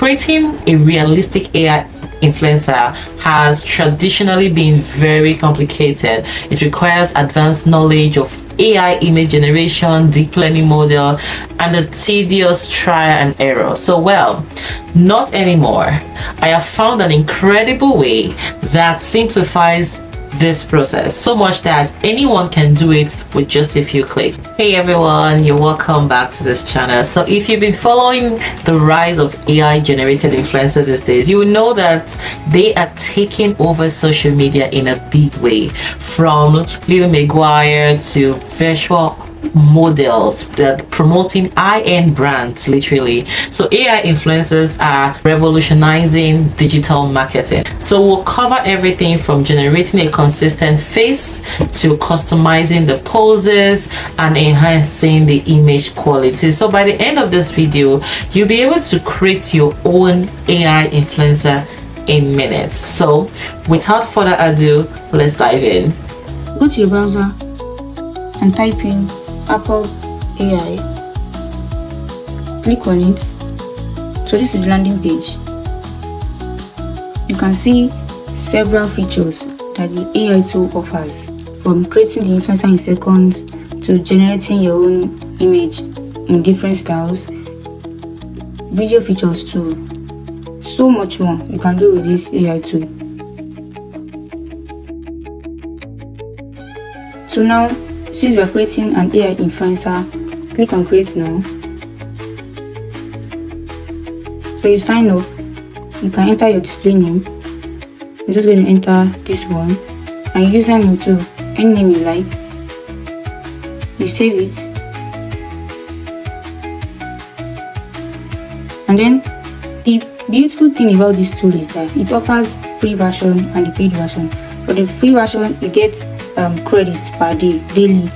creating a realistic AI influencer has traditionally been very complicated. It requires advanced knowledge of AI image generation, deep learning model, and a tedious trial and error. So, well, not anymore. I have found an incredible way that simplifies this process so much that anyone can do it with just a few clicks. Hey everyone, you're welcome back to this channel. So if you've been following the rise of AI generated influencers these days, you will know that they are taking over social media in a big way, from Little Maguire to virtual models that promoting high-end brands, literally. So AI influencers are revolutionizing digital marketing. So we'll cover everything from generating a consistent face to customizing the poses and enhancing the image quality. So by the end of this video, you'll be able to create your own AI influencer in minutes. So without further ado, let's dive in. Go to your browser and type in Apob AI. Click on it. So this is the landing page. You can see several features that the AI tool offers, from creating the influencer in seconds to generating your own image in different styles, video features too. So much more you can do with this AI tool. So now, since we are creating an AI influencer, click on create now. So you sign up, you can enter your display name. I'm just going to enter this one, and username too, any name you like. You save it, and then the beautiful thing about this tool is that it offers free version and the paid version. For the free version, you get credits per day, daily.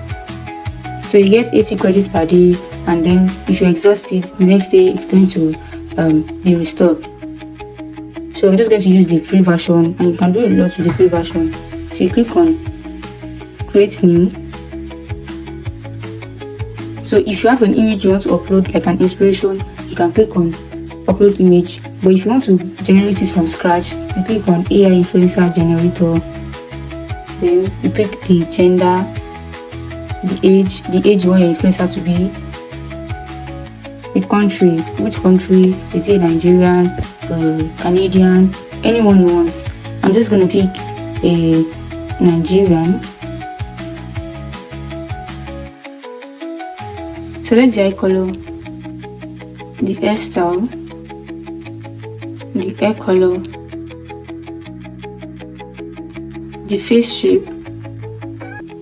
So you get 80 credits per day, and then if you exhaust it, the next day it's going to be restored. So I'm just going to use the free version, and you can do a lot with the free version. So you click on create new. So if you have an image you want to upload, like an inspiration, you can click on upload image. But if you want to generate it from scratch, you click on AI influencer generator. Then you pick the gender, the age you want your influencer to be, the country, which country, is it Nigerian, Canadian, anyone you want. I'm just going to pick a Nigerian. Select the eye color, the hairstyle, the hair color, the face shape,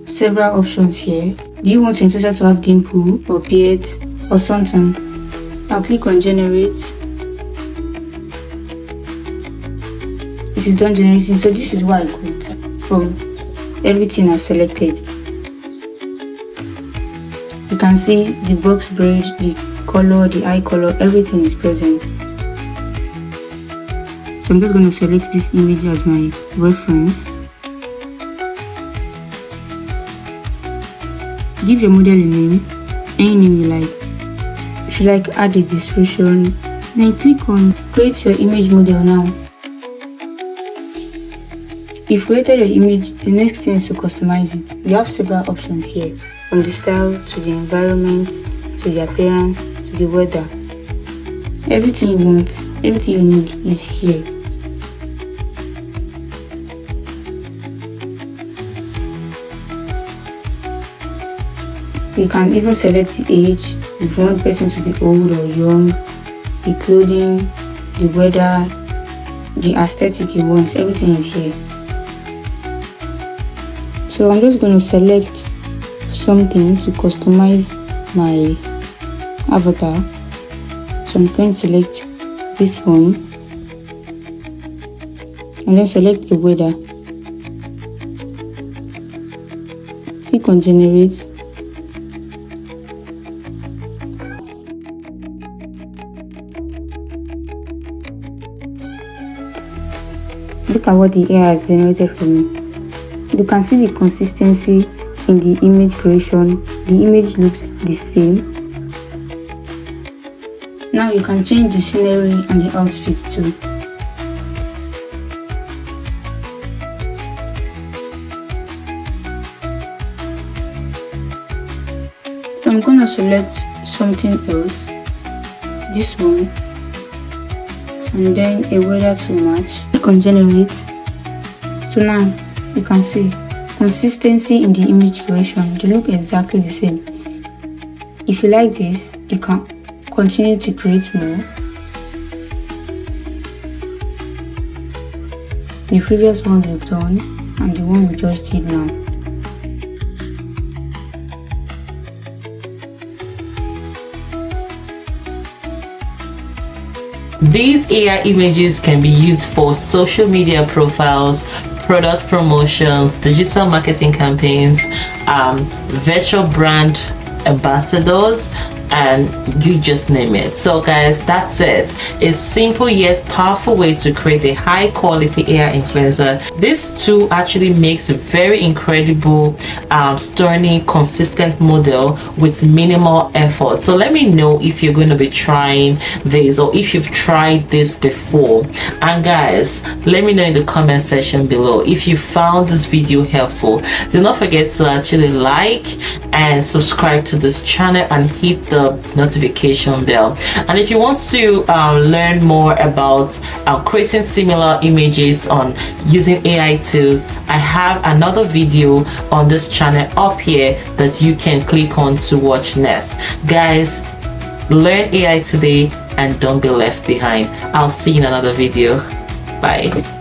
several options here. Do you want your influencer to have dimple or beard or something? I'll click on generate. It is done generating. So this is what I got from everything I've selected. You can see the box braid, the color, the eye color, everything is present. So I'm just going to select this image as my reference. Give your model a name, any name you like. If you like, add a description, then click on create your image model now. You've created your image, the next thing is to customize it. You have several options here, from the style to the environment, to the appearance, to the weather. Everything you want, everything you need is here. You can even select the age, if you want the person to be old or young, the clothing, the weather, the aesthetic you want, everything is here. So I'm just going to select something to customize my avatar. So I'm going to select this one, and then select a weather. Click on generate. Look at what the AI has generated for me. You can see the consistency in the image creation. The image looks the same. Now you can change the scenery and the outfit too. So I'm gonna select something else, this one, and then a weather to match. Click on generate. So now you can see consistency in the image creation. They look exactly the same. If you like this, you can continue to create more. The previous one we've done and the one we just did now. These AI images can be used for social media profiles, product promotions, digital marketing campaigns, virtual brand ambassadors, and you just name it. So guys, that's it. A simple yet powerful way to create a high quality AI influencer. This tool actually makes a very incredible stunning consistent model with minimal effort. So let me know if you're going to be trying this or if you've tried this before. And guys, let me know in the comment section below if you found this video helpful. Do not forget to actually like and subscribe to this channel and hit the notification bell. And if you want to learn more about creating similar images on using AI tools, I have another video on this channel up here that you can click on to watch next. Guys, learn AI today and don't be left behind. I'll see you in another video. Bye.